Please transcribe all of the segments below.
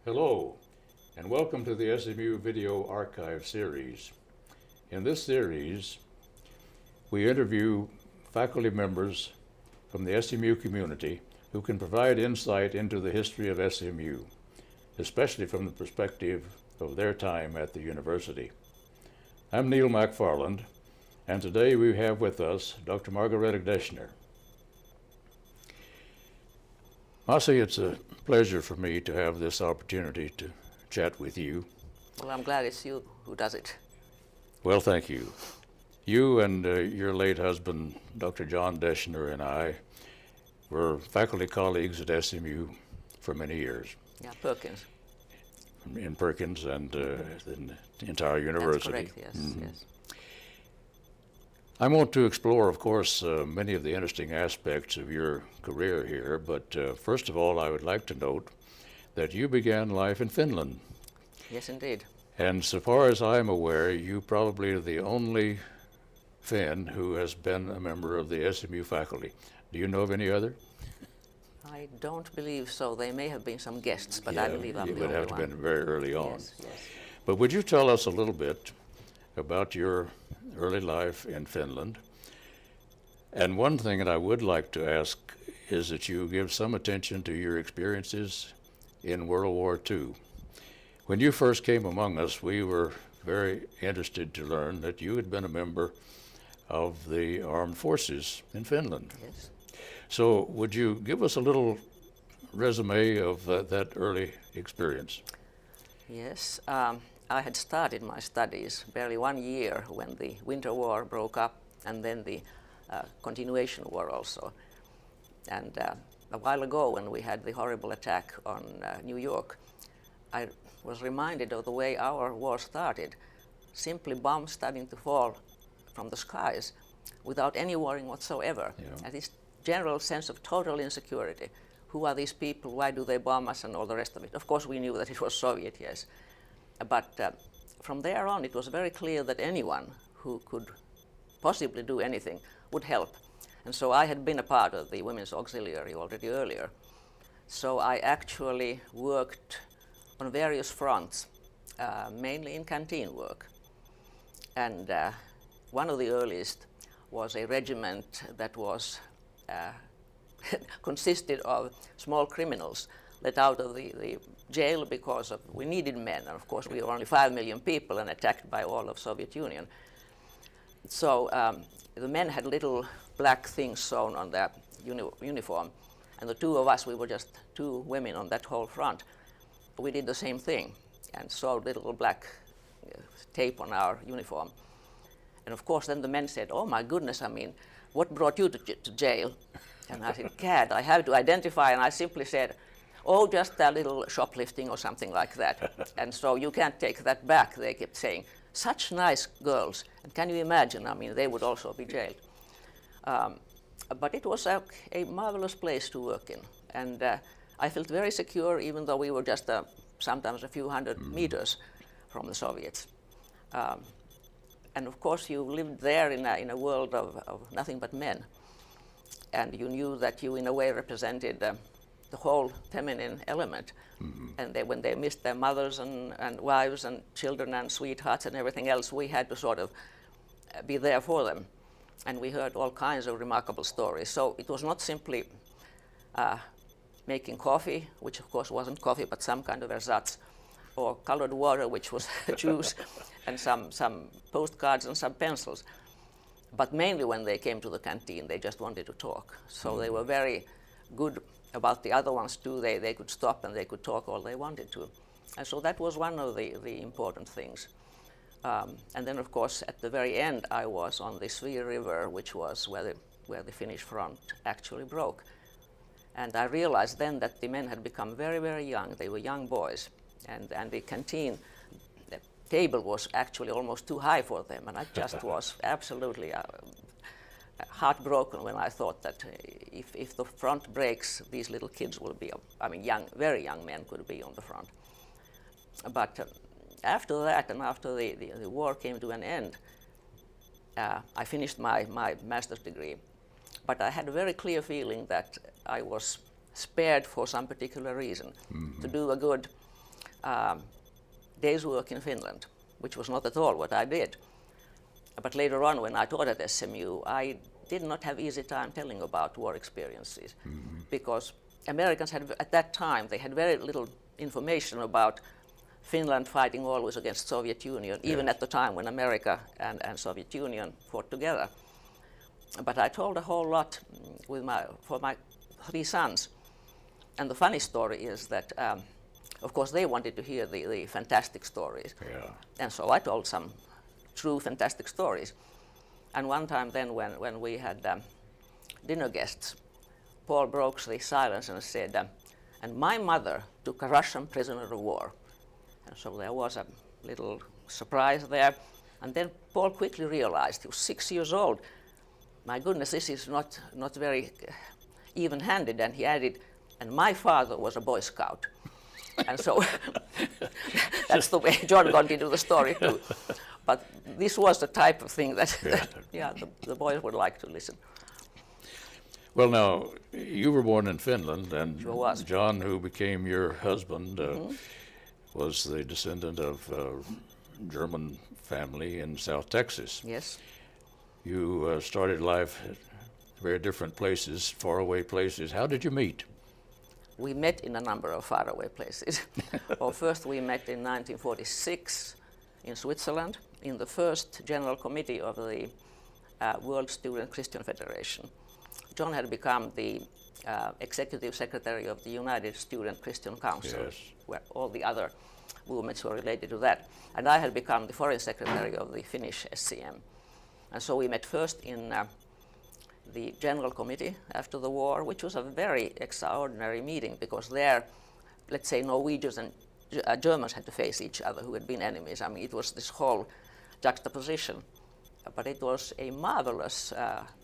Hello, and welcome to the SMU Video Archive series. In this series, we interview faculty members from the SMU community who can provide insight into the history of SMU, especially from the perspective of their time at the university. I'm Neill McFarland, and today we have with us Dr. Margaret Deschner. Marcy, it's a pleasure for me to have this opportunity to chat with you. Well, I'm glad it's you who does it. Well, thank you. You and your late husband, Dr. John Deschner, and I were faculty colleagues at SMU for many years. Yeah, Perkins. In Perkins and in the entire university. That's correct, yes, yes. I want to explore, of course, many of the interesting aspects of your career here, but first of all, I would like to note that you began life in Finland. Yes, indeed. And so far as I'm aware, you probably are the only Finn who has been a member of the SMU faculty. Do you know of any other? I don't believe so. There may have been some guests, but I believe I'm the only one. It would have to have been very early on. Yes, yes. But would you tell us a little bit about your early life in Finland? And one thing that I would like to ask is that you give some attention to your experiences in World War II. When you first came among us, we were very interested to learn that you had been a member of the armed forces in Finland. Yes. So would you give us a little resume of that early experience? Yes. I had started my studies barely 1 year when the Winter War broke up, and then the continuation war also. And a while ago, when we had the horrible attack on New York, I was reminded of the way our war started. Simply bombs starting to fall from the skies without any warning whatsoever. Yeah. And this general sense of total insecurity. Who are these people? Why do they bomb us? And all the rest of it. Of course, we knew that it was Soviet, yes. But from there on, it was very clear that anyone who could possibly do anything would help. And so I had been a part of the Women's Auxiliary already earlier. So I actually worked on various fronts, mainly in canteen work. And one of the earliest was a regiment that was consisted of small criminals let out of the jail because we needed men, and of course we were only 5 million people and attacked by all of Soviet Union. So the men had little black things sewn on their uniform, and the two of us, we were just two women on that whole front. We did the same thing and sewed little black tape on our uniform. And of course then the men said, "Oh my goodness, I mean, what brought you to jail?" And I said, "Gad, I have to identify," and I simply said, "Oh, just a little shoplifting or something like that." And so you can't take that back, they kept saying. Such nice girls. And can you imagine, I mean, they would also be jailed. But it was a marvelous place to work in. And I felt very secure, even though we were just sometimes a few hundred meters from the Soviets. And of course, you lived there in a world of nothing but men. And you knew that you, in a way, represented the whole feminine element. And when they missed their mothers and wives and children and sweethearts and everything else, we had to sort of be there for them. And we heard all kinds of remarkable stories. So it was not simply making coffee, which of course wasn't coffee, but some kind of ersatz, or colored water, which was juice, and some postcards and some pencils. But mainly when they came to the canteen, they just wanted to talk. So they were very good about the other ones too. They could stop and they could talk all they wanted to. And so that was one of the important things. And then of course at the very end I was on the Svea River, which was where the Finnish front actually broke. And I realized then that the men had become very, very young. They were young boys. And the canteen, the table was actually almost too high for them. And I just was absolutely heartbroken when I thought that if the front breaks, these little kids will be, I mean, very young men could be on the front. But after that, and after the war came to an end, I finished my master's degree. But I had a very clear feeling that I was spared for some particular reason, to do a good day's work in Finland, which was not at all what I did. But later on, when I taught at SMU, I did not have easy time telling about war experiences, because Americans had, at that time, they had very little information about Finland fighting always against Soviet Union, even at the time when America and Soviet Union fought together. But I told a whole lot for my 3 sons. And the funny story is that, of course, they wanted to hear the fantastic stories. Yeah. And so I told some true fantastic stories. And one time then when we had dinner guests, Paul broke the silence and said, and my mother took a Russian prisoner of war. And so there was a little surprise there. And then Paul quickly realized, he was 6 years old, my goodness, this is not very even-handed. And he added, and my father was a Boy Scout. And so that's the way John got into the story too. But this was the type of thing that, the boys would like to listen. Well, now, you were born in Finland, and Sure was. John, who became your husband, was the descendant of a German family in South Texas. Yes. You started life at very different places, faraway places. How did you meet? We met in a number of faraway places. Well, first we met in 1946 in Switzerland, in the first General Committee of the World Student Christian Federation. John had become the Executive Secretary of the United Student Christian Council, Yes. where all the other movements were related to that. And I had become the Foreign Secretary of the Finnish SCM. And so we met first in the General Committee after the war, which was a very extraordinary meeting, because there, let's say, Norwegians and Germans had to face each other, who had been enemies. I mean, it was this whole juxtaposition. But it was a marvelous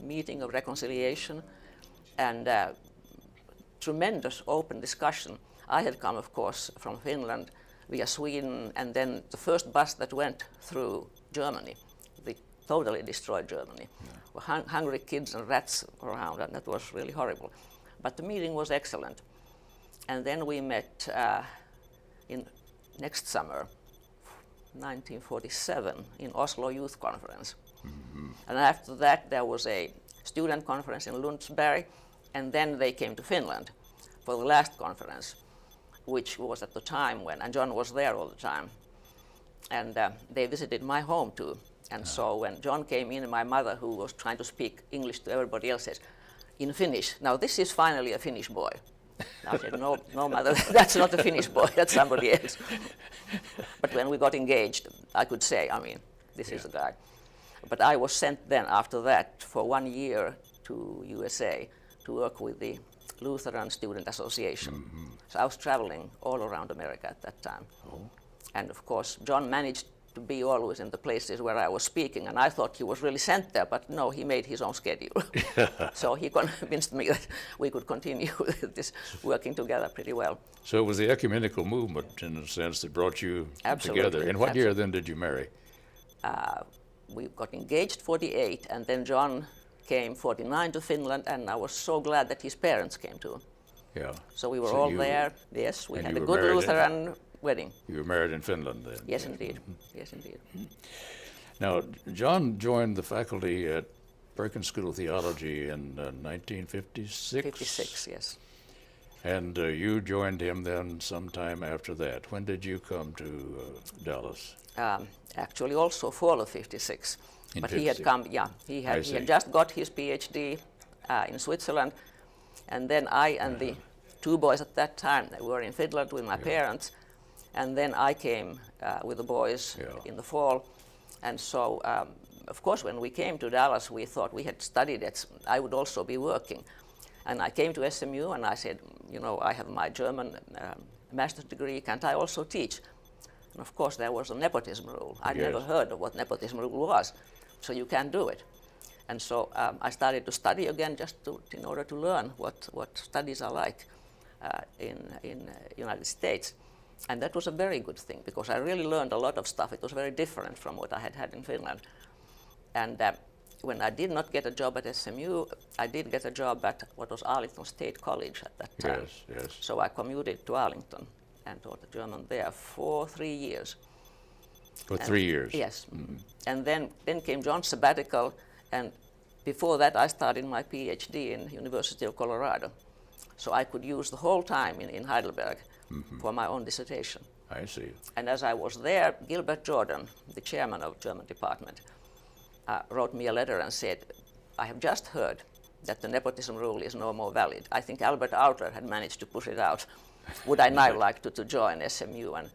meeting of reconciliation and tremendous open discussion. I had come, of course, from Finland via Sweden, and then the first bus that went through Germany, they totally destroyed Germany. Yeah. Hungry kids and rats around, and that was really horrible. But the meeting was excellent. And then we met in next summer, 1947, in Oslo Youth Conference. And after that, there was a student conference in Lundsberg, and then they came to Finland for the last conference, which was at the time when, and John was there all the time, and they visited my home too. And so when John came in, my mother, who was trying to speak English to everybody else, says, in Finnish, now this is finally a Finnish boy. I said, no, mother, that's not a Finnish boy, that's somebody else. But when we got engaged, I could say, I mean, this is the guy. But I was sent then, after that, for 1 year to USA to work with the Lutheran Student Association. So I was traveling all around America at that time. And of course, John managed to be always in the places where I was speaking, and I thought he was really sent there, but no, he made his own schedule. So he convinced me that we could continue with this working together pretty well. So it was the ecumenical movement, in a sense, that brought you Absolutely. together. In what year then did you marry? We got engaged 48, and then John came 49 to Finland, and I was so glad that his parents came too. Yeah. So we were all there. Yes, we had a good Lutheran wedding. You were married in Finland then? Yes, indeed. Yes, indeed. Now, John joined the faculty at Perkins School of Theology in 1956? 56, yes. And you joined him then sometime after that. When did you come to Dallas? Actually, also fall of 56. But 56. he had come, he had just got his PhD in Switzerland. And then I and the 2 boys at that time, they were in Finland with my parents. And then I came with the boys in the fall. And so, of course, when we came to Dallas, we thought we had studied it. I would also be working. And I came to SMU and I said, you know, I have my German master's degree, can't I also teach? And of course, there was a nepotism rule. I'd never heard of what nepotism rule was, so you can't do it. And so I started to study again just in order to learn what studies are like in United States. And that was a very good thing, because I really learned a lot of stuff. It was very different from what I had had in Finland. And when I did not get a job at SMU, I did get a job at what was Arlington State College at that time. Yes, yes. So I commuted to Arlington and taught the German there for 3 years. For 3 years? Yes. And then came John's sabbatical, and before that I started my PhD in University of Colorado. So I could use the whole time in Heidelberg for my own dissertation. I see. And as I was there, Gilbert Jordan, the chairman of German department, wrote me a letter and said, I have just heard that the nepotism rule is no more valid. I think Albert Outler had managed to push it out. Would I now like to join SMU? And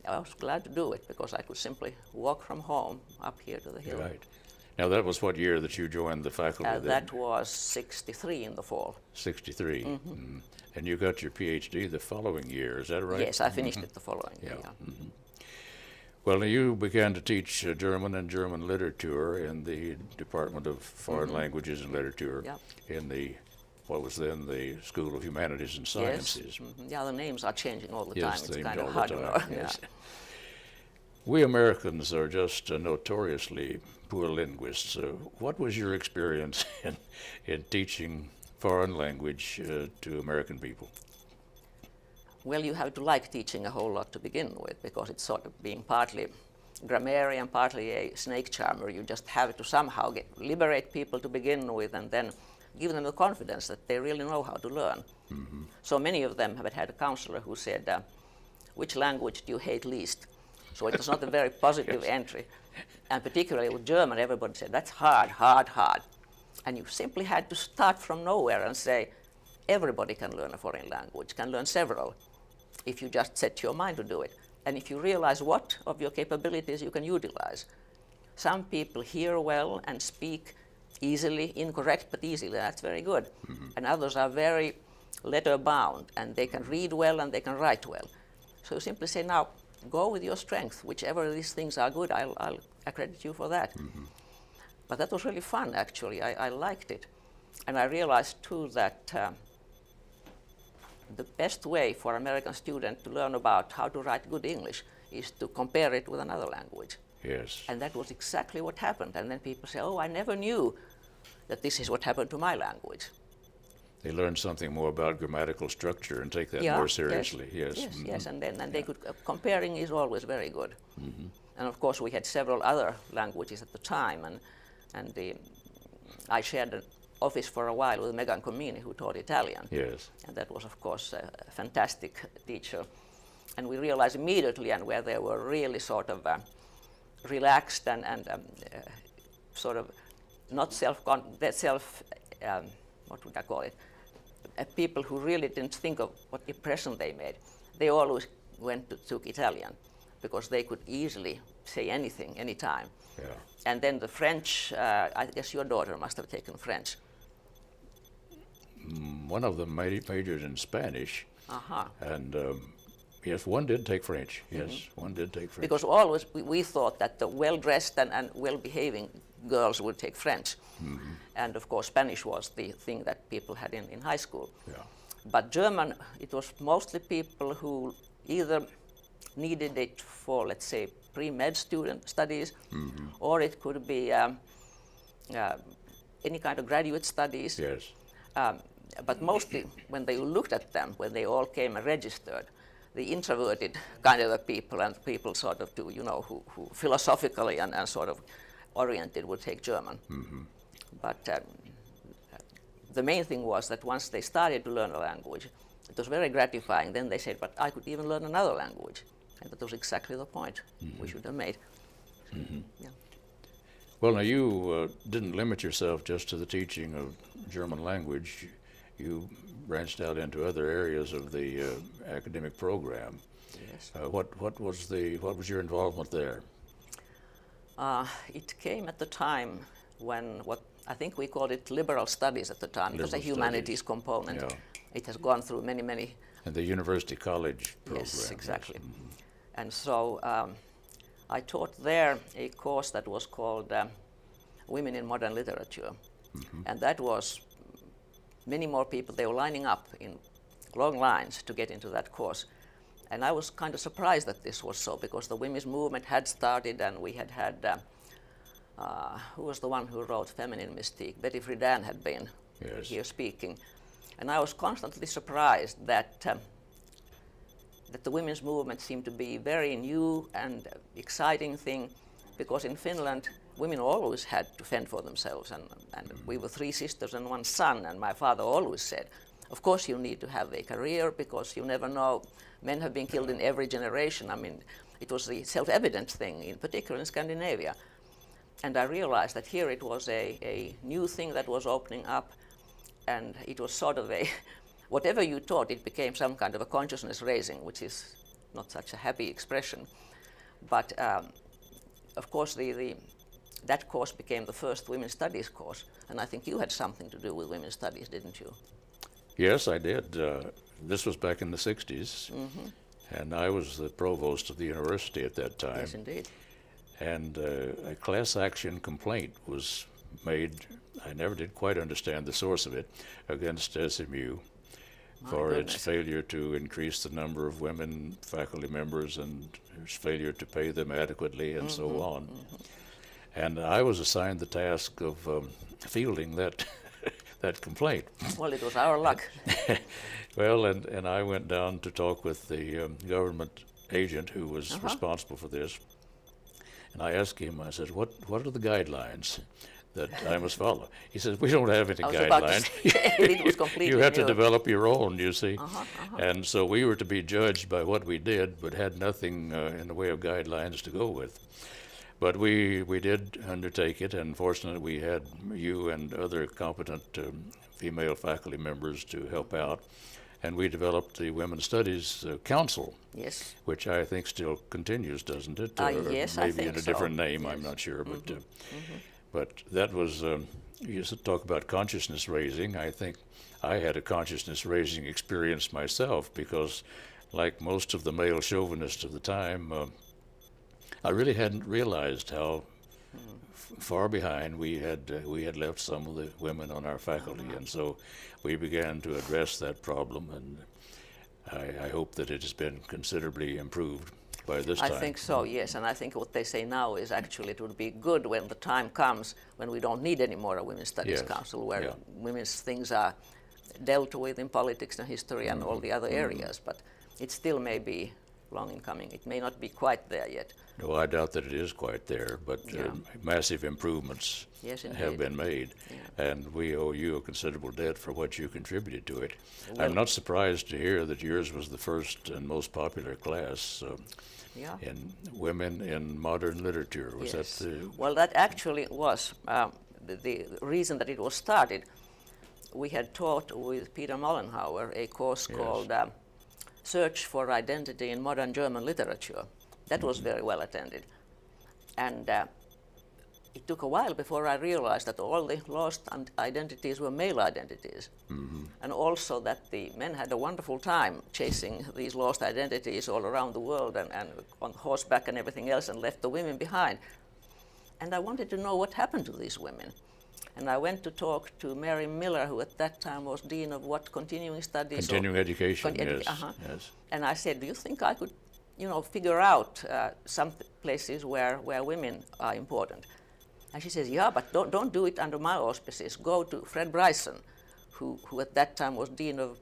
I was glad to do it because I could simply walk from home up here to the hill. Right. Now that was what year that you joined the faculty then? That was 63 in the fall. 63. And you got your PhD the following year, is that right? Yes, I finished it the following year. Yeah. Well, now you began to teach German and German literature in the Department of Foreign Languages and Literature in the, what was then the School of Humanities and Sciences. Yes. Yeah, the names are changing all the Yes, time. It's they kind all of the hard to time, know. yes. We Americans are just notoriously poor linguists. What was your experience in teaching foreign language to American people? Well, you have to like teaching a whole lot to begin with, because it's sort of being partly grammarian, partly a snake charmer. You just have to somehow liberate people to begin with and then give them the confidence that they really know how to learn. So many of them have had a counselor who said, which language do you hate least? So it was not a very positive entry. And particularly with German, everybody said, that's hard, hard, hard. And you simply had to start from nowhere and say, everybody can learn a foreign language, can learn several, if you just set your mind to do it. And if you realize what of your capabilities you can utilize. Some people hear well and speak easily, incorrect but easily, that's very good. And others are very letter bound, and they can read well and they can write well. So you simply say, now, go with your strength, whichever of these things are good, I'll accredit you for that. But that was really fun, actually. I liked it. And I realized, too, that the best way for an American student to learn about how to write good English is to compare it with another language. Yes. And that was exactly what happened. And then people say, oh, I never knew that this is what happened to my language. They learn something more about grammatical structure and take that more seriously. Yes. And they could, comparing is always very good. And of course we had several other languages at the time, and I shared an office for a while with Megan Comini, who taught Italian. Yes. And that was of course a fantastic teacher. And we realized immediately, and where they were really sort of relaxed and sort of not what would I call it? People who really didn't think of what impression they made. They always took Italian because they could easily say anything, anytime. Yeah. And then the French, I guess your daughter must have taken French. One of them majored in Spanish. And yes, one did take French. Yes, one did take French. Because always we thought that the well-dressed and well-behaving girls would take French. And of course Spanish was the thing that people had in high school. Yeah. But German, it was mostly people who either needed it for, let's say, pre-med student studies, or it could be any kind of graduate studies. Yes. But mostly when they looked at them, when they all came and registered, the introverted kind of the people and people sort of who philosophically and sort of oriented would take German. But the main thing was that once they started to learn a language, it was very gratifying. Then they said, but I could even learn another language. And that was exactly the point we should have made. Yeah. Well, now you didn't limit yourself just to the teaching of German language. You branched out into other areas of the academic program. Yes. What was your involvement there? It came at the time when what I think we called it liberal studies at the time. It was a humanities component. Yeah. It has gone through many. And the University College program. Yes, exactly. And so I taught there a course that was called Women in Modern Literature. And that was many more people. They were lining up in long lines to get into that course. And I was kind of surprised that this was so, because the women's movement had started, and we had who was the one who wrote Feminine Mystique? Betty Friedan had been here speaking. And I was constantly surprised that that the women's movement seemed to be very new and exciting thing, because in Finland, women always had to fend for themselves, and we were 3 sisters and 1 son, and my father always said, of course you need to have a career, because you never know, men have been killed in every generation. I mean, it was the self-evident thing, in particular in Scandinavia. And I realized that here it was a new thing that was opening up, and it was sort of a, whatever you taught, it became some kind of a consciousness raising, which is not such a happy expression. But of course, that course became the first women's studies course, and I think you had something to do with women's studies, didn't you? Yes, I did. This was back in the 60s, and I was the provost of the university at that time. Yes, indeed. And a class action complaint was made, I never did quite understand the source of it, against SMU for its failure to increase the number of women faculty members and its failure to pay them adequately and so on. And I was assigned the task of fielding that that complaint. Well, it was our luck. Well, and I went down to talk with the government agent who was responsible for this. And I asked him, I said, what are the guidelines that I must follow? He says, we don't have any guidelines. It was completely You have to new. develop your own, you see. And so we were to be judged by what we did, but had nothing in the way of guidelines to go with. But we did undertake it, and fortunately we had you and other competent female faculty members to help out. And we developed the Women's Studies Council, Yes. which I think still continues, doesn't it? Yes, I maybe think in a so. different name, Yes. I'm not sure. But that was, you used to talk about consciousness raising. I think I had a consciousness raising experience myself, because like most of the male chauvinists of the time, I really hadn't realized how far behind we had left some of the women on our faculty, and so we began to address that problem, and I hope that it has been considerably improved by this time. I think so, yes, and I think what they say now is actually it would be good when the time comes when we don't need any more a Women's Studies Yes. Council, where Yeah. women's things are dealt with in politics and history and all the other areas, but it still may be long in coming. It may not be quite there yet. No, I doubt that it is quite there, but massive improvements Yes, have indeed. been made, Yeah. and we owe you a considerable debt for what you contributed to it. Well- I'm not surprised to hear that yours was the first and most popular class Yeah. in women in modern literature. Was Yes. that the... Well, that actually was the reason that it was started. We had taught with Peter Mollenhauer a course Yes. called Search for Identity in Modern German Literature. That was very well attended. And it took a while before I realized that all the lost identities were male identities. And also that the men had a wonderful time chasing these lost identities all around the world and on horseback and everything else, and left the women behind. And I wanted to know what happened to these women. And I went to talk to Mary Miller, who at that time was Dean of what, Continuing Studies? Continuing Education, yes. Yes. And I said, do you think I could, figure out some places where women are important? And she says, yeah, but don't do it under my auspices. Go to Fred Bryson, who at that time was Dean of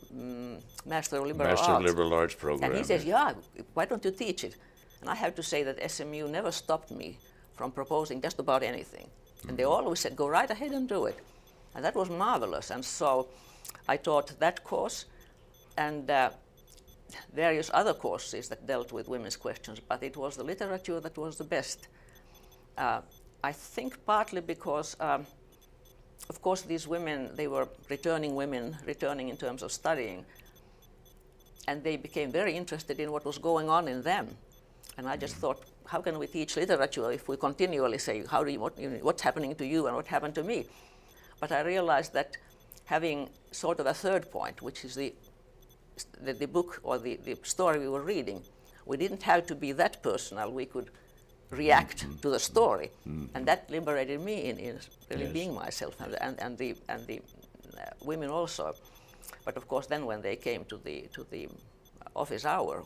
Master of Liberal Arts. Master of Liberal Arts Program. And he says, yeah, why don't you teach it? And I have to say that SMU never stopped me from proposing just about anything. And they always said, go right ahead and do it. And that was marvelous. And so I taught that course and various other courses that dealt with women's questions, but it was the literature that was the best. I think partly because, of course, these women, they were returning women, returning in terms of studying, and they became very interested in what was going on in them. And I just thought, how can we teach literature if we continually say, what's happening to you and what happened to me? But I realized that having sort of a third point, which is the book or the story we were reading, we didn't have to be that personal. We could react to the story, and that liberated me in really being myself, and the women also. But of course, then when they came to the office hour,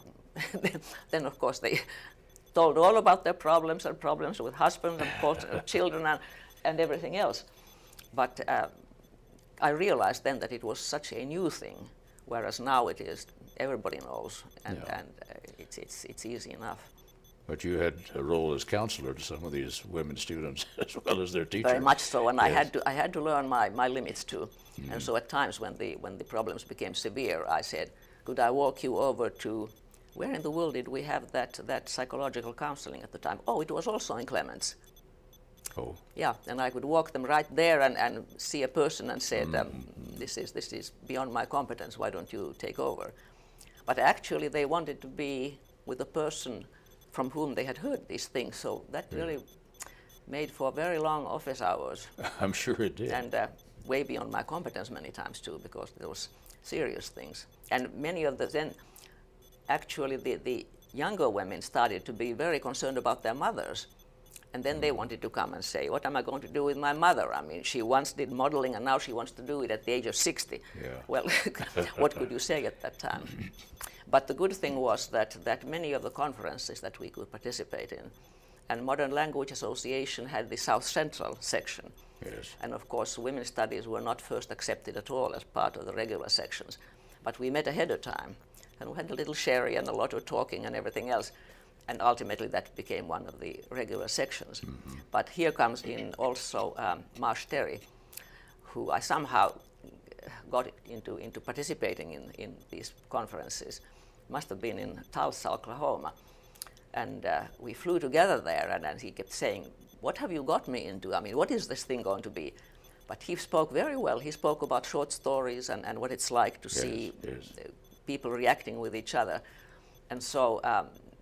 then of course they told all about their problems with husbands and children and everything else. But I realized then that it was such a new thing whereas now it is everybody knows, and, Yeah. and it's easy enough. But you had a role as counselor to some of these women students as well as their teacher. Very much so, and Yes. I had to learn my limits too. And so at times when the problems became severe, I said, could I walk you over to, where in the world did we have that psychological counseling at the time? Oh, it was also in Clements. Oh, Yeah, and I could walk them right there and see a person and said, this is beyond my competence, why don't you take over? But actually they wanted to be with a person from whom they had heard these things, so that really made for very long office hours. I'm sure it did. And way beyond my competence many times too, because there was serious things. And many of the then, actually the younger women started to be very concerned about their mothers. And then they wanted to come and say, what am I going to do with my mother? I mean, she once did modeling and now she wants to do it at the age of 60. Yeah. Well, what could you say at that time? But the good thing was that many of the conferences that we could participate in, and Modern Language Association had the South Central section. Yes. And of course, women's studies were not first accepted at all as part of the regular sections. But we met ahead of time, and we had a little sherry and a lot of talking and everything else. And ultimately, that became one of the regular sections. But here comes in also Marsh Terry, who I somehow got into participating in these conferences. Must have been in Tulsa, Oklahoma. And we flew together there, and he kept saying, what have you got me into? I mean, what is this thing going to be? But he spoke very well. He spoke about short stories and what it's like to see people reacting with each other. And so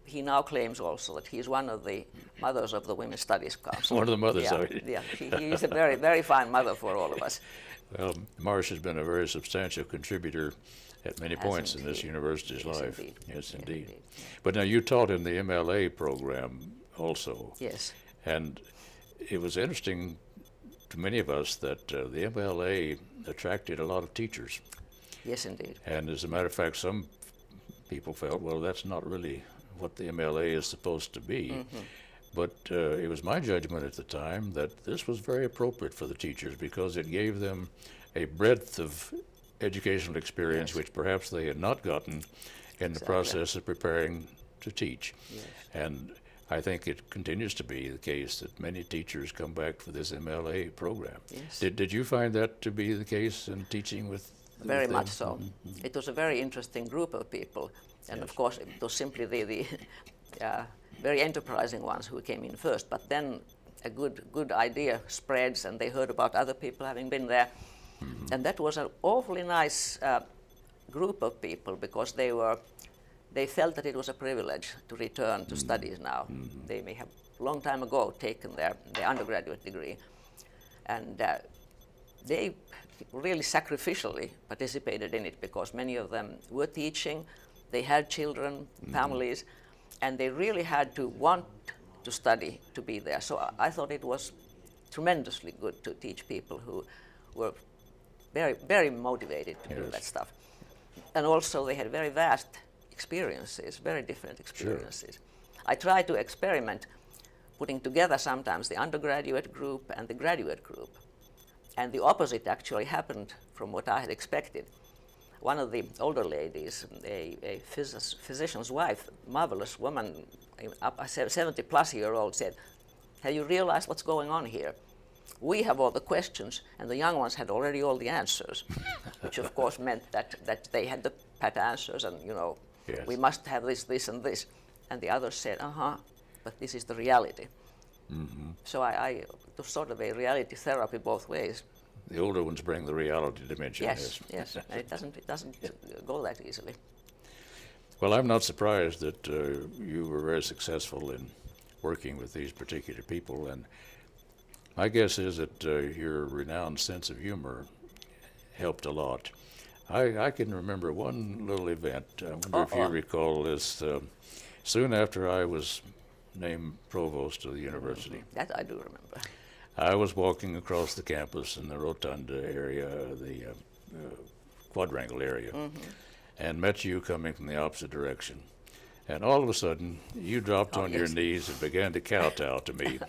he now claims also that he's one of the mothers of the Women's Studies Council. One of the mothers, yeah, of it. Yeah, he is a very, very fine mother for all of us. Well, Marsh has been a very substantial contributor at many points in this indeed. university's Yes, life. indeed. Yes, Yes, indeed. indeed. But now you taught in the MLA program also. Yes. And it was interesting to many of us that the MLA attracted a lot of teachers. Yes, indeed. And as a matter of fact, some people felt, well, that's not really what the MLA is supposed to be. But it was my judgment at the time that this was very appropriate for the teachers because it gave them a breadth of educational experience which perhaps they had not gotten in the process of preparing to teach. Yes. And I think it continues to be the case that many teachers come back for this MLA program. Yes. Did you find that to be the case in teaching with Very them? much so. It was a very interesting group of people. And of course, it was simply the very enterprising ones who came in first. But then a good idea spreads, and they heard about other people having been there. And that was an awfully nice group of people because they felt that it was a privilege to return to studies now. They may have long time ago taken their undergraduate degree. And they really sacrificially participated in it because many of them were teaching, they had children, families, and they really had to want to study to be there. So I thought it was tremendously good to teach people who were very, very motivated to do that stuff. And also they had very vast experiences, very different experiences. I tried to experiment putting together sometimes the undergraduate group and the graduate group. And the opposite actually happened from what I had expected. One of the older ladies, a physician's wife, marvelous woman, a 70-plus-year-old, said, have you realized what's going on here? We have all the questions, and the young ones had already all the answers, which of course meant that they had the pat answers, and we must have this, and this. And the others said, but this is the reality. So it was sort of a reality therapy both ways. The older ones bring the reality dimension. Yes. And it doesn't go that easily. Well, I'm not surprised that you were very successful in working with these particular people, and my guess is that your renowned sense of humor helped a lot. I can remember one little event. I wonder if you recall this. Soon after I was named provost of the university, that I do remember. I was walking across the campus in the rotunda area, the quadrangle area, and met you coming from the opposite direction. And all of a sudden, you dropped on your knees and began to kowtow to me.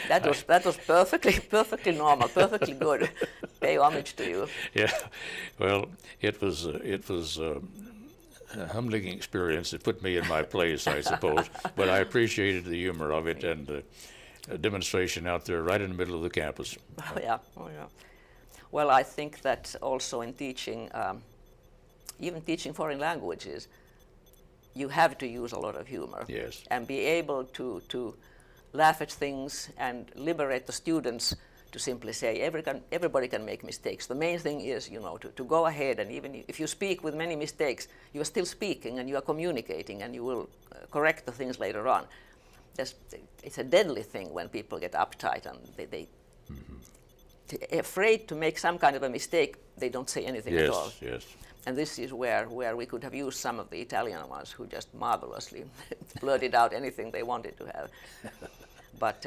That was perfectly normal, perfectly good. pay homage to you. Yeah, well, it was a humbling experience. It put me in my place, I suppose. But I appreciated the humor of it and a demonstration out there right in the middle of the campus. Oh, yeah. Oh, yeah. Well, I think that also in teaching, even teaching foreign languages, you have to use a lot of humor. Yes. And be able to laugh at things and liberate the students to simply say everybody can make mistakes. The main thing is, to go ahead, and even if you speak with many mistakes, you are still speaking and you are communicating, and you will correct the things later on. It's a deadly thing when people get uptight and they're afraid to make some kind of a mistake. They don't say anything at all. Yes. And this is where we could have used some of the Italian ones who just marvelously blurted out anything they wanted to have. But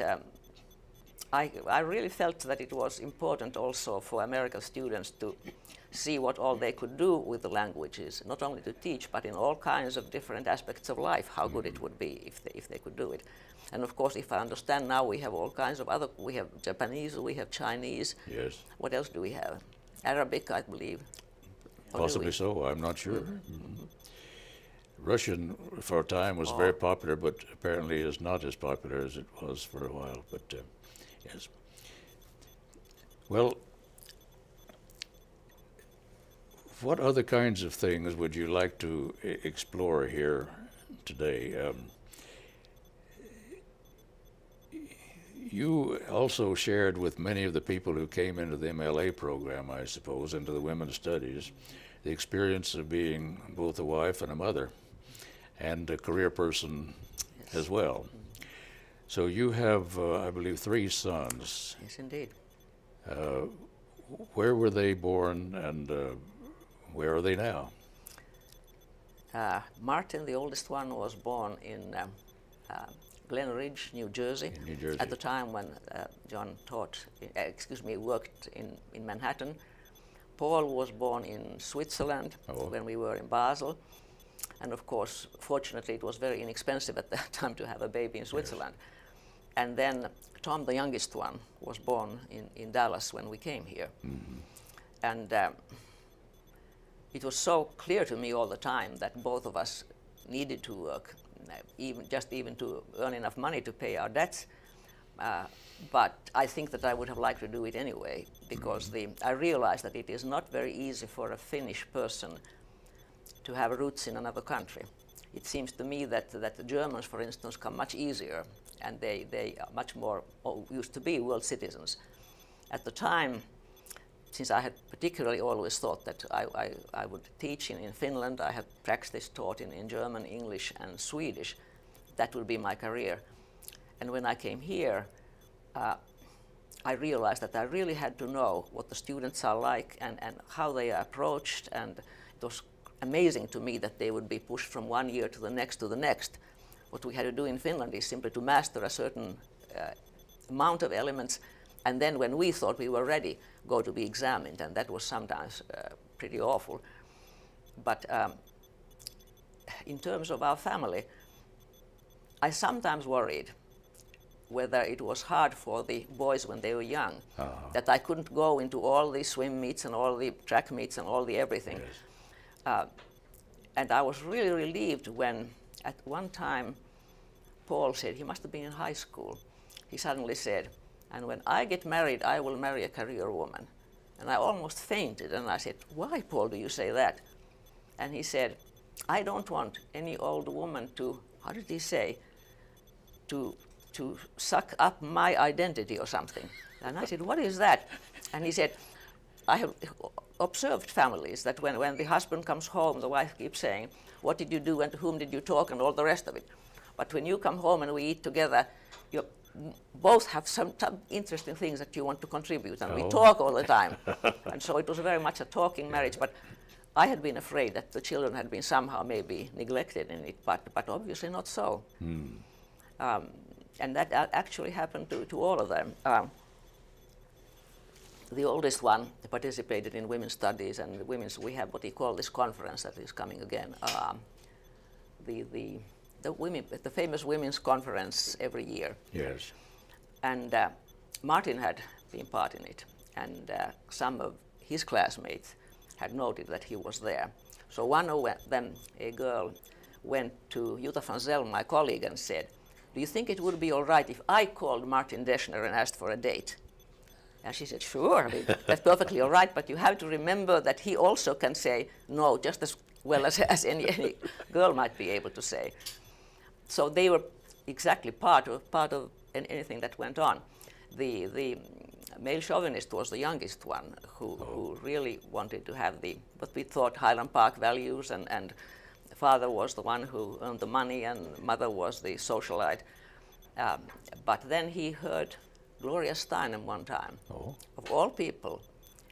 I really felt that it was important also for American students to see what all they could do with the languages, not only to teach, but in all kinds of different aspects of life, how good it would be if they could do it. And of course, if I understand now, we have all kinds of other, we have Japanese, we have Chinese. Yes. What else do we have? Arabic, I believe. Possibly so, I'm not sure. Russian for a time was very popular, but apparently is not as popular as it was for a while. But yes. Well, what other kinds of things would you like to explore here today? You also shared with many of the people who came into the MLA program, I suppose, into the women's studies, the experience of being both a wife and a mother and a career person as well. So you have, I believe, 3 sons. Yes, indeed. Where were they born and where are they now? Martin, the oldest one, was born in Glen Ridge, New Jersey. In New Jersey. At the time when John worked in Manhattan. Paul was born in Switzerland when we were in Basel. And of course, fortunately, it was very inexpensive at that time to have a baby in Switzerland. Yes. And then Tom, the youngest one, was born in Dallas when we came here. And it was so clear to me all the time that both of us needed to work, even to earn enough money to pay our debts. But I think that I would have liked to do it anyway, because I realized that it is not very easy for a Finnish person to have roots in another country. It seems to me that the Germans, for instance, come much easier, and they are much more, used to be world citizens. At the time, since I had particularly always thought that I would teach in Finland, I had taught in German, English, and Swedish. That would be my career. And when I came here, I realized that I really had to know what the students are like and how they are approached, and it was amazing to me that they would be pushed from one year to the next to the next. What we had to do in Finland is simply to master a certain amount of elements, and then when we thought we were ready, go to be examined, and that was sometimes pretty awful. But in terms of our family, I sometimes worried whether it was hard for the boys when they were young, that I couldn't go into all the swim meets and all the track meets and all the everything. Yes. And I was really relieved when at one time Paul said, he must have been in high school, he suddenly said, and when I get married, I will marry a career woman. And I almost fainted, and I said, why, Paul, do you say that? And he said, I don't want any old woman to, how did he say, to suck up my identity or something. And I said, what is that? And he said, I have observed families that when the husband comes home, the wife keeps saying, what did you do and to whom did you talk and all the rest of it. But when you come home and we eat together, you both have some interesting things that you want to contribute, and we talk all the time. And so it was very much a talking marriage, but I had been afraid that the children had been somehow maybe neglected in it, but obviously not so. And that actually happened to all of them. The oldest one participated in women's studies, and we have what we call this conference that is coming again. The famous women's conference every year. Yes. And Martin had been part in it. and some of his classmates had noted that he was there. So one of them, a girl, went to Jutta van Zel, my colleague, and said, "Do you think it would be all right if I called Martin Deschner and asked for a date?" And she said, "Sure, that's perfectly all right, but you have to remember that he also can say no just as well as any girl might be able to say." So they were exactly part of anything that went on. The male chauvinist was the youngest one who really wanted to have what we thought Highland Park values, and father was the one who earned the money and mother was the socialite. But then he heard Gloria Steinem one time, of all people,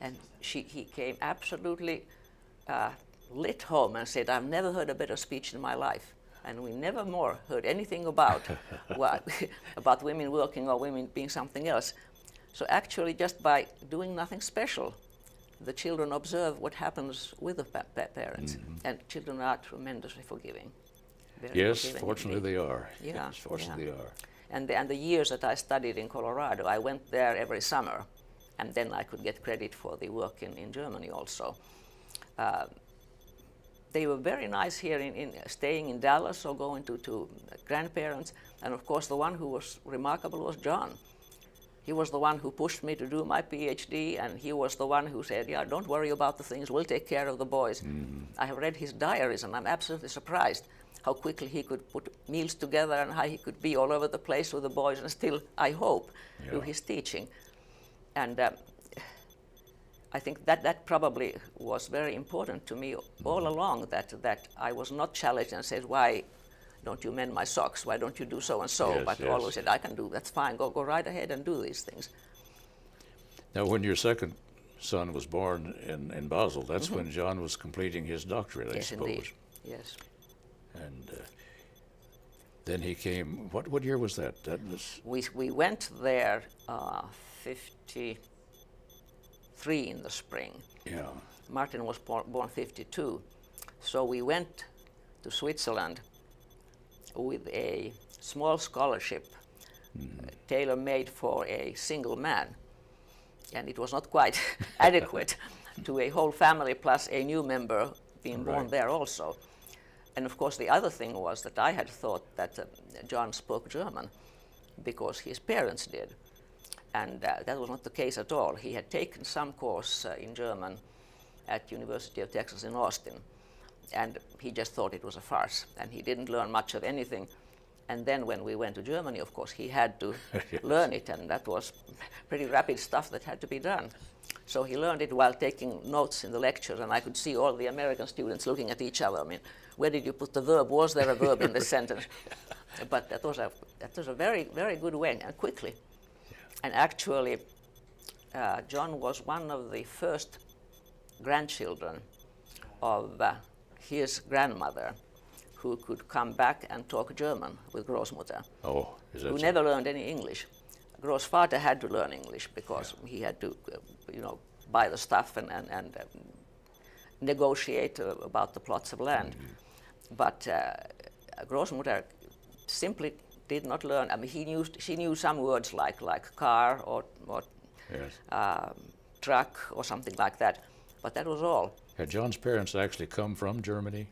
and he came absolutely lit home and said, "I've never heard a better speech in my life." And we never more heard anything about about women working or women being something else. So actually, just by doing nothing special, the children observe what happens with the parents, and children are tremendously forgiving. Yes, fortunately they are. Yeah, yes, fortunately they are. And the years that I studied in Colorado, I went there every summer, and then I could get credit for the work in Germany also. They were very nice here in staying in Dallas or going to grandparents. And of course, the one who was remarkable was John. He was the one who pushed me to do my PhD, and he was the one who said, "Yeah, don't worry about the things, we'll take care of the boys." I have read his diaries, and I'm absolutely surprised how quickly he could put meals together and how he could be all over the place with the boys and still, I hope, do his teaching. And I think that probably was very important to me all along, that I was not challenged and said, "Why don't you mend my socks? Why don't you do so and so?" Yes, but yes. always said, "I can do, that's fine, go right ahead and do these things." Now, when your second son was born in Basel, that's when John was completing his doctorate, I Yes, suppose. indeed. Yes. And then he came, what year was that? That was... We went there 53 in the spring. Yeah. Martin was born 52. So we went to Switzerland with a small scholarship tailor-made for a single man. And it was not quite adequate to a whole family plus a new member being born there also. And of course, the other thing was that I had thought that John spoke German because his parents did. And that was not the case at all. He had taken some course in German at University of Texas in Austin. And he just thought it was a farce. And he didn't learn much of anything. And then when we went to Germany, of course, he had to learn it. And that was pretty rapid stuff that had to be done. So he learned it while taking notes in the lectures. And I could see all the American students looking at each other. I mean, where did you put the verb? Was there a verb in the sentence? But that was a very, very good way, and quickly. And actually, John was one of the first grandchildren of his grandmother who could come back and talk German with Großmutter, who never learned any English. Großvater had to learn English because he had to, buy the stuff and negotiate about the plots of land. But Großmutter simply did not learn. I mean, she knew some words like car or truck or something like that, but that was all. Had John's parents actually come from Germany?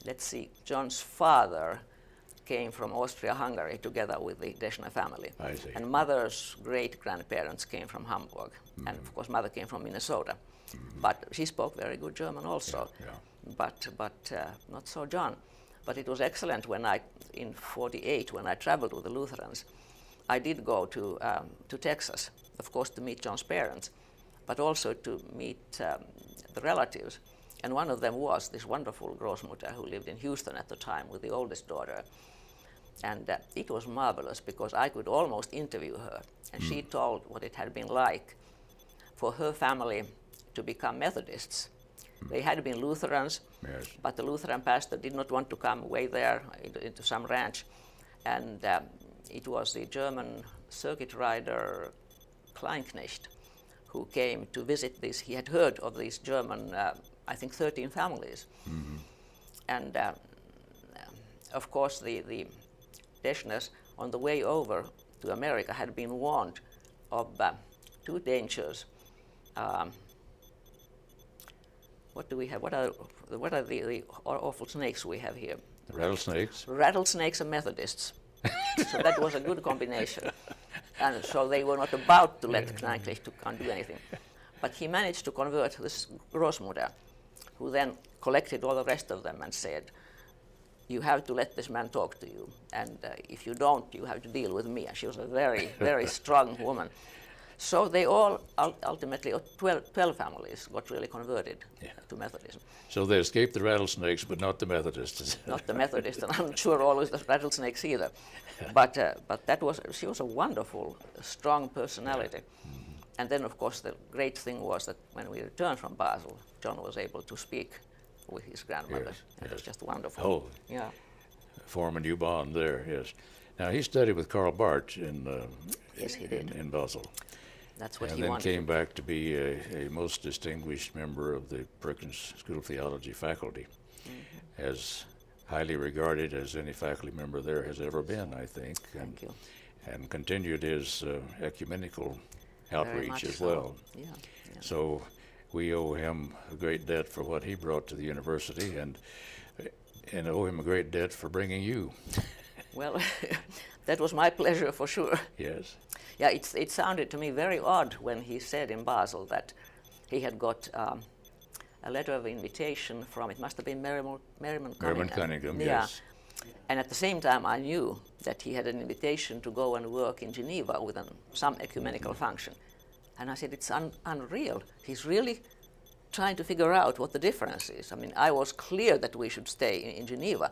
Let's see, John's father came from Austria-Hungary together with the Deschner family. I see. And mother's great-grandparents came from Hamburg, and of course mother came from Minnesota. But she spoke very good German also, but not so John. But it was excellent when in '48, when I traveled with the Lutherans, I did go to Texas, of course, to meet John's parents, but also to meet the relatives. And one of them was this wonderful Großmutter who lived in Houston at the time with the oldest daughter. And it was marvelous because I could almost interview her. And she told what it had been like for her family to become Methodists. They had been Lutherans, but the Lutheran pastor did not want to come way there into some ranch. And it was the German circuit rider Kleinknecht who came to visit this. He had heard of these German, I think 13 families. And of course the Deschners on the way over to America had been warned of two dangers. What do we have? What are the awful snakes we have here? Rattlesnakes? Rattlesnakes and Methodists. So that was a good combination. And so they were not about to let Kneiklich to do anything. But he managed to convert this Großmutter, who then collected all the rest of them and said, you have to let this man talk to you. And if you don't, you have to deal with me. And she was a very, very strong woman. So they all, ultimately, 12 families got really converted to Methodism. So they escaped the rattlesnakes, but not the Methodists. Not the Methodists, and I'm not sure always the rattlesnakes either. But she was a wonderful, strong personality. And then, of course, the great thing was that when we returned from Basel, John was able to speak with his grandmother. It was just wonderful. Oh, yeah. Form a new bond there, yes. Now, he studied with Karl Bart Yes, he did. in Basel. That's what and he then wanted. came back to be a most distinguished member of the Perkins School of Theology faculty, as highly regarded as any faculty member there has ever been, I think. Thank you. And continued his ecumenical outreach as so. well. Yeah. So we owe him a great debt for what he brought to the university, and owe him a great debt for bringing you. Well, that was my pleasure for sure. Yes. Yeah, it sounded to me very odd when he said in Basel that he had got a letter of invitation from, it must have been Merriman Cunningham. Yeah. Yes. And at the same time, I knew that he had an invitation to go and work in Geneva with some ecumenical function. And I said, it's unreal. He's really trying to figure out what the difference is. I mean, I was clear that we should stay in Geneva.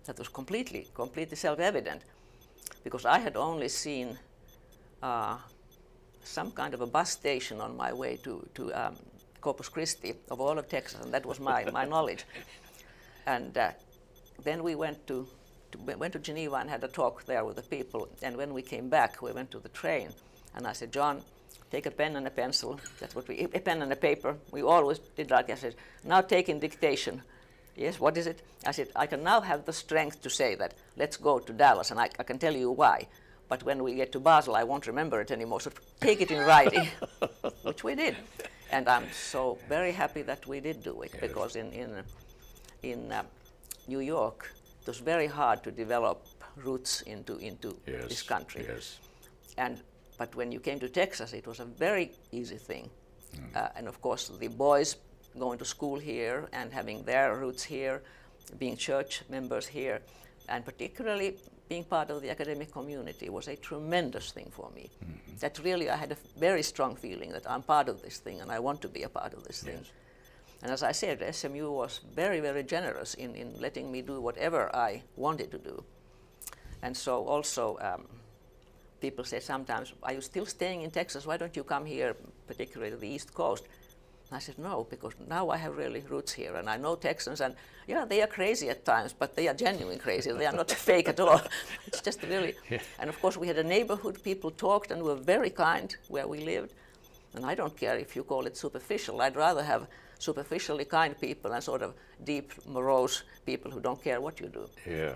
That was completely self-evident, because I had only seen some kind of a bus station on my way to Corpus Christi of all of Texas, and that was my knowledge. And then we went to Geneva and had a talk there with the people. And when we came back, we went to the train, and I said, John, take a pen and a pencil. That's what a pen and a paper. We always did like that. I said, now take in dictation. Yes, what is it? I said, I can now have the strength to say that, let's go to Dallas, and I can tell you why. But when we get to Basel, I won't remember it anymore, so take it in writing, which we did. And I'm so very happy that we did do it, because in New York, it was very hard to develop roots into this country. Yes. But when you came to Texas, it was a very easy thing. And of course, the boys going to school here and having their roots here, being church members here, and particularly being part of the academic community was a tremendous thing for me. That really, I had a very strong feeling that I'm part of this thing and I want to be a part of this thing. And as I said, SMU was very, very generous in letting me do whatever I wanted to do. And so also, people say sometimes, are you still staying in Texas? Why don't you come here, particularly to the East Coast? And I said, no, because now I have really roots here, and I know Texans, and yeah, they are crazy at times, but they are genuine crazy. They are not fake at all. It's just really, and of course we had a neighborhood, people talked and were very kind where we lived. And I don't care if you call it superficial. I'd rather have superficially kind people and sort of deep, morose people who don't care what you do. Yeah.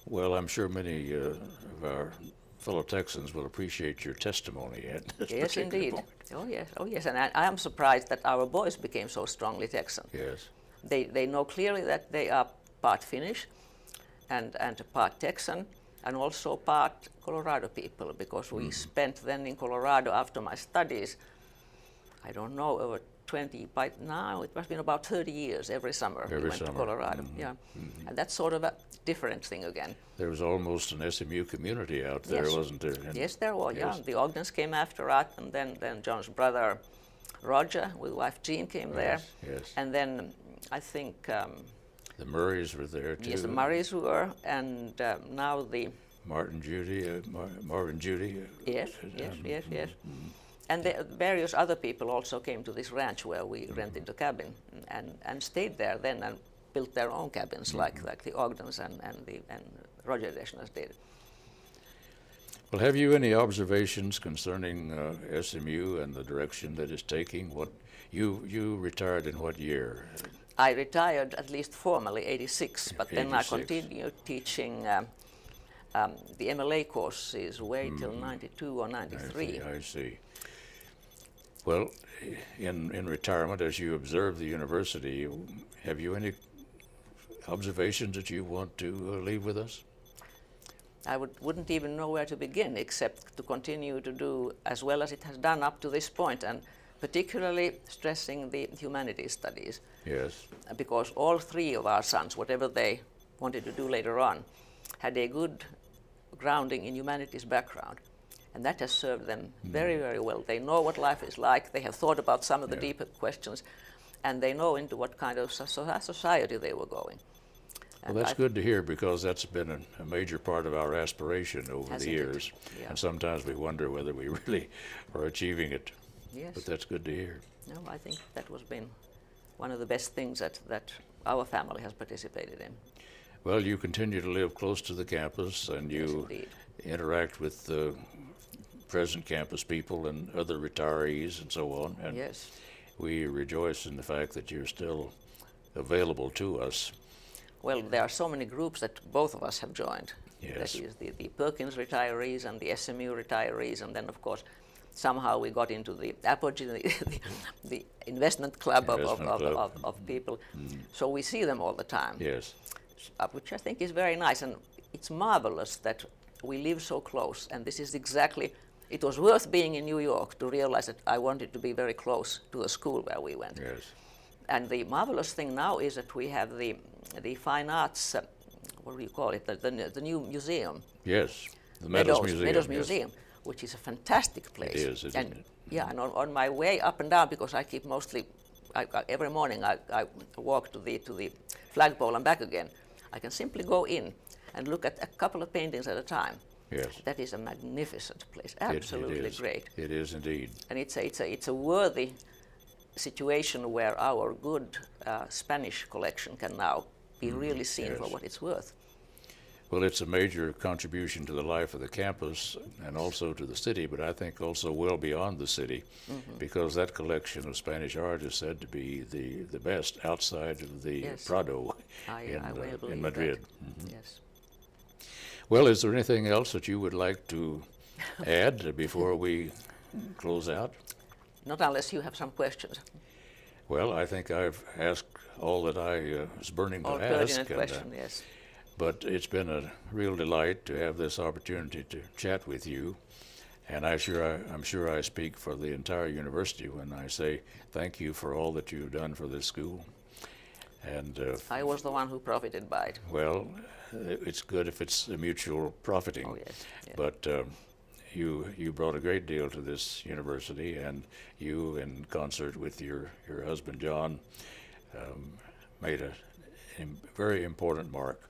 Well, I'm sure many of our fellow Texans will appreciate your testimony at this Yes, particular indeed. point. Oh, yes. And I am surprised that our boys became so strongly Texan. Yes. They know clearly that they are part Finnish and part Texan, and also part Colorado people, because we spent then in Colorado after my studies, I don't know, over 20, by now it must have been about 30 years every summer. We went to Colorado. And that's sort of a different thing again. There was almost an SMU community out there, wasn't there? Yes, there was, The Ogdens came after us, and then John's brother Roger with wife Jean came there. Yes. And then I think the Murrays were there too. Yes, the Murrays were, and now the Marvin Judy. Yes. And the various other people also came to this ranch where we rented a cabin and stayed there then and built their own cabins like the Ogdens and Roger Deschner did. Well, have you any observations concerning SMU and the direction that it's taking? What you retired in what year? I retired at least formally 86, but then I 86. continued teaching the MLA courses way till 92 or 93. I see. Well, in retirement, as you observe the university, have you any observations that you want to leave with us? I wouldn't even know where to begin except to continue to do as well as it has done up to this point, and particularly stressing the humanities studies. Yes. Because all three of our sons, whatever they wanted to do later on, had a good grounding in humanities background. And that has served them very, very well. They know what life is like. They have thought about some of the deeper questions, and they know into what kind of society they were going. Well, that's good to hear, because that's been a major part of our aspiration over the years. Yeah. And sometimes we wonder whether we really are achieving it. Yes. But that's good to hear. No, I think that has been one of the best things that our family has participated in. Well, you continue to live close to the campus, and you interact with the present campus people and other retirees and so on. And yes. we rejoice in the fact that you're still available to us. Well, there are so many groups that both of us have joined. Yes. That is the Perkins retirees and the SMU retirees, and then of course somehow we got into the apogee, the investment club of people. So we see them all the time. Yes. Which I think is very nice, and it's marvelous that we live so close, and this is exactly, it was worth being in New York to realize that I wanted to be very close to the school where we went. Yes. And the marvelous thing now is that we have the fine arts, what do you call it, the new museum. Yes, the Meadows Museum. Yes. Which is a fantastic place. It is, isn't it? Yeah, and on my way up and down, because I keep mostly, every morning I walk to the flagpole and back again, I can simply go in and look at a couple of paintings at a time. Yes. That is a magnificent place, absolutely it is. Great. It is indeed. And it's a worthy situation where our good Spanish collection can now be really seen for what it's worth. Well, it's a major contribution to the life of the campus and also to the city, but I think also well beyond the city, because that collection of Spanish art is said to be the best outside of the Prado in Madrid. Yes. Well, is there anything else that you would like to add before we close out? Not unless you have some questions. Well, I think I've asked all that I was burning to All ask. pertinent question, yes. But it's been a real delight to have this opportunity to chat with you. And I'm sure I speak for the entire university when I say thank you for all that you've done for this school. And I was the one who profited by it. well, it's good if it's a mutual profiting. Oh, yes. Yeah. But you brought a great deal to this university, and you, in concert with your husband John, made a very important mark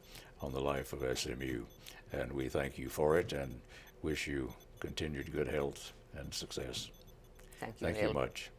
on the life of SMU, and we thank you for it and wish you continued good health and success. Thank you, Thank you much.